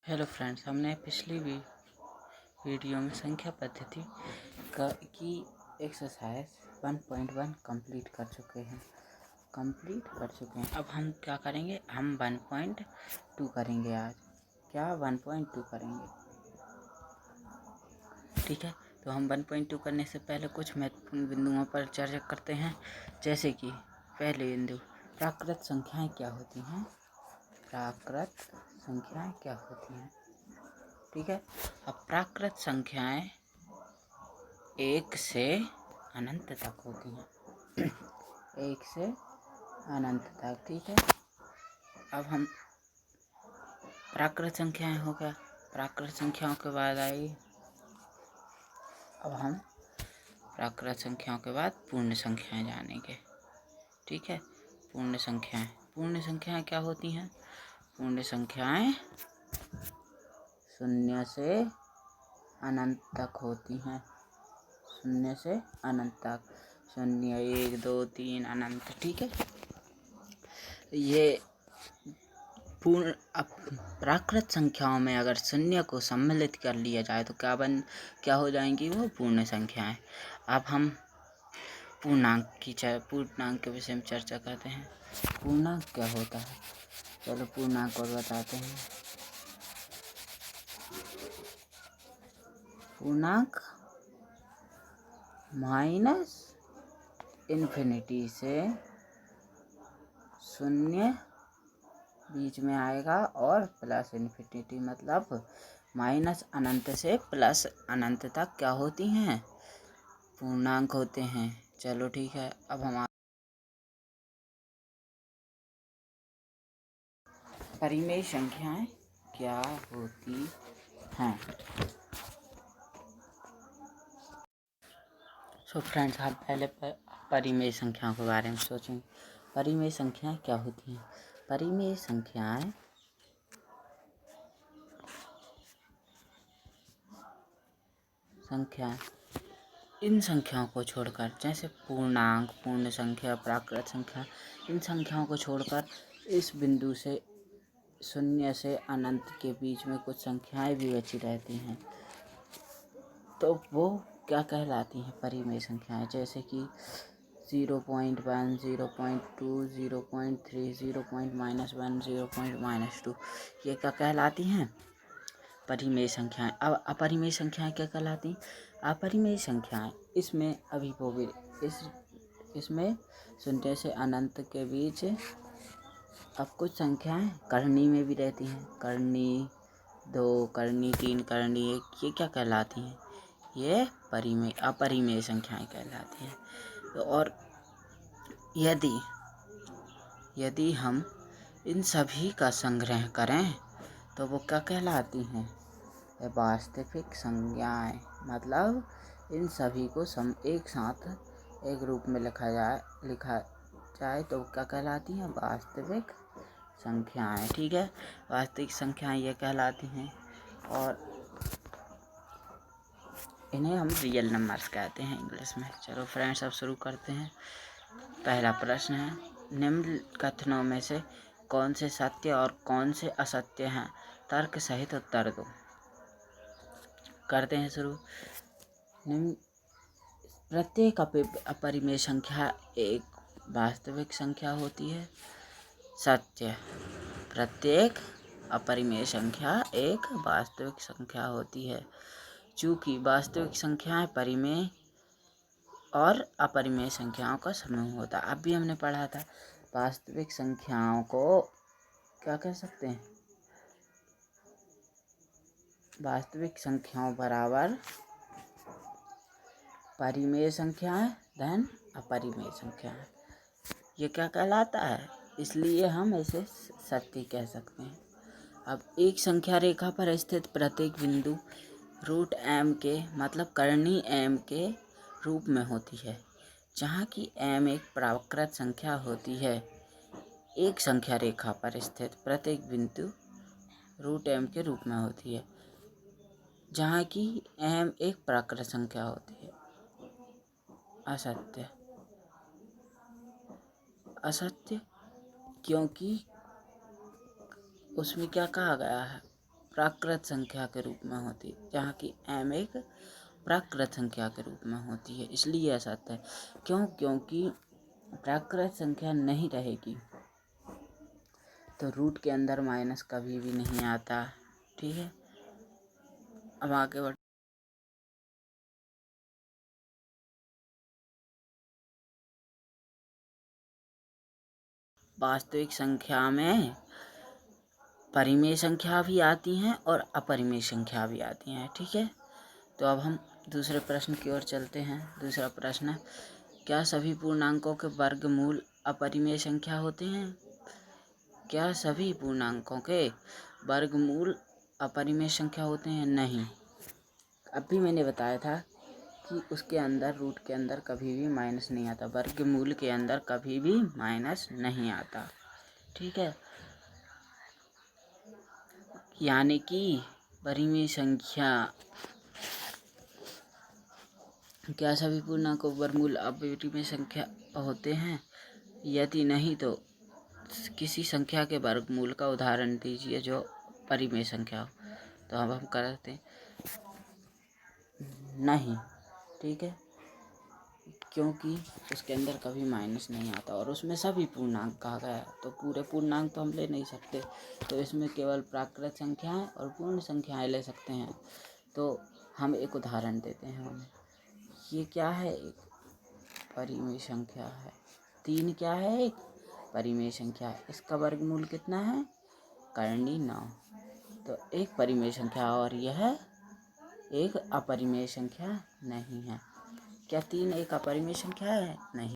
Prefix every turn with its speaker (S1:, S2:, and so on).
S1: Hello friends, हमने पिछली video में संख्या पद्धति की एक्सरसाइज 1.1 कंप्लीट कर चुके हैं। अब हम क्या करेंगे, हम 1.2 करेंगे। आज क्या 1.2 करेंगे, ठीक है। तो हम 1.2 करने से पहले कुछ महत्वपूर्ण बिंदुओं पर चर्चा करते हैं। जैसे कि पहले बिंदु, प्राकृत संख्याएं क्या होती हैं। ठीक है। अब प्राकृत संख्याएं 1 से अनंत तक होती हैं। 1 से अनंत तक, ठीक है। अब हम प्राकृत संख्याएं हो गया। प्राकृत संख्याओं के बाद आई, अब हम प्राकृत संख्याओं के बाद पूर्ण संख्याएं जानेंगे, ठीक है। पूर्ण संख्याएं क्या होती हैं। पूर्ण संख्याएं 0 से अनंत तक होती हैं। 0 से अनंत तक, 0, 1, 2, 3 अनंत, ठीक है। ये पूर्ण प्राकृत संख्याओं में अगर 0 को सम्मिलित कर लिया जाए तो क्या हो जाएंगी, वो पूर्ण संख्याएं। अब हम पूर्णांक के विषय में चर्चा करते हैं। पूर्णांक क्या होता है, चलो पूर्णांक को बताते हैं। पूर्णांक माइनस इन्फिनिटी से 0 बीच में आएगा और प्लस इन्फिनिटी, मतलब माइनस अनंत से प्लस अनंत तक क्या होती हैं, पूर्णांक होते हैं। चलो ठीक है। अब हम परिमेय संख्याएं क्या होती हैं। सो फ्रेंड्स, हम पहले परिमेय संख्याओं के बारे में सोचेंगे। परिमेय संख्याएं क्या होती हैं। परिमेय संख्याएं इन संख्याओं को छोड़कर, जैसे पूर्णांक, पूर्ण संख्या, प्राकृत संख्या, इन संख्याओं को छोड़कर इस बिंदु से 0 से अनंत के बीच में कुछ संख्याएं भी बची रहती हैं, तो वो क्या कहलाती हैं, परिमेय संख्याएं। जैसे कि 0.1, 0.2, 0.3, 0.-1, 0.-2, ये क्या कहलाती हैं, परिमेय संख्याएं। अब अपरिमेय संख्याएं क्या कहलाती। अपरिमेय संख्याएं इसमें इसमें 0 से अनंत के बीच अब कुछ संख्याएं करनी में भी रहती हैं। करनी 2, करनी 3, करनी 1, ये क्या कहलाती हैं, ये अपरिमेय संख्याएं कहलाती हैं। तो और यदि हम इन सभी का संग्रह करें तो वो क्या कहलाती हैं, वास्तविक संख्याएं। मतलब इन सभी को एक साथ एक रूप में लिखा जाए तो क्या कहलाती हैं, वास्तविक संख्याएं, ठीक है। वास्तविक संख्याएं ये कहलाती हैं, और इन्हें हम रियल नंबर्स कहते हैं इंग्लिश में। चलो फ्रेंड्स, अब शुरू करते हैं। पहला प्रश्न है, निम्न कथनों में से कौन से सत्य और कौन से असत्य हैं, तर्क सहित उत्तर दो। करते हैं शुरू। प्रत्येक अपरिमेय संख्या एक वास्तविक संख्या होती है। सत्य, प्रत्येक अपरिमेय संख्या एक वास्तविक संख्या होती है। चूँकि वास्तविक संख्याएं परिमेय और अपरिमेय संख्याओं का समूह होता है। अब भी हमने पढ़ा था, वास्तविक संख्याओं को क्या कह सकते हैं, वास्तविक संख्याओं बराबर परिमेय संख्याएं धन अपरिमेय संख्याएं, ये क्या कहलाता है, इसलिए हम इसे सत्य कह सकते हैं। अब एक संख्या रेखा पर स्थित प्रत्येक बिंदु रूट m के, मतलब करनी m के रूप में होती है, जहाँ की m एक प्राकृत संख्या होती है। एक संख्या रेखा पर स्थित प्रत्येक बिंदु रूट m के रूप में होती है, जहाँ की m एक प्राकृत संख्या होती है। असत्य क्योंकि उसमें क्या कहा गया है, प्राकृत संख्या के रूप में होती है, जहाँ की m एक प्राकृत संख्या के रूप में होती है। इसलिए ऐसा है क्योंकि प्राकृत संख्या नहीं रहेगी तो रूट के अंदर माइनस कभी भी नहीं आता। ठीक है, अब आगे बढ़ वास्तविक संख्या में परिमेय संख्या भी आती हैं और अपरिमेय संख्या भी आती हैं। ठीक है, तो अब हम दूसरे प्रश्न की ओर चलते हैं। दूसरा प्रश्न, क्या सभी पूर्णांकों के वर्गमूल अपरिमेय संख्या होते हैं? क्या सभी पूर्णांकों के वर्गमूल अपरिमेय संख्या होते हैं? नहीं। अभी मैंने बताया था कि उसके अंदर रूट के अंदर कभी भी माइनस नहीं आता, वर्गमूल के अंदर कभी भी माइनस नहीं आता। ठीक है, यानी कि परिमेय संख्या, क्या सभी पूर्णांकों के वर्गमूल अपरिमेय संख्या होते हैं? यदि नहीं तो किसी संख्या के वर्गमूल का उदाहरण दीजिए जो परिमेय संख्या हो। तो अब हम करते हैं नहीं। ठीक है, क्योंकि उसके अंदर कभी माइनस नहीं आता और उसमें सभी पूर्णांक कहा गया है, तो पूरे पूर्णांक तो हम ले नहीं सकते, तो इसमें केवल प्राकृत संख्याएं और पूर्ण संख्याएं ले सकते हैं। तो हम एक उदाहरण देते हैं उन्हें। ये क्या है? एक परिमेय संख्या है। 3 क्या है? एक परिमेय संख्या है। इसका वर्गमूल कितना है? करनी 9। तो एक परिमेय संख्या और यह एक अपरिमेय संख्या नहीं है। क्या 3 एक अपरिमेय संख्या है? नहीं।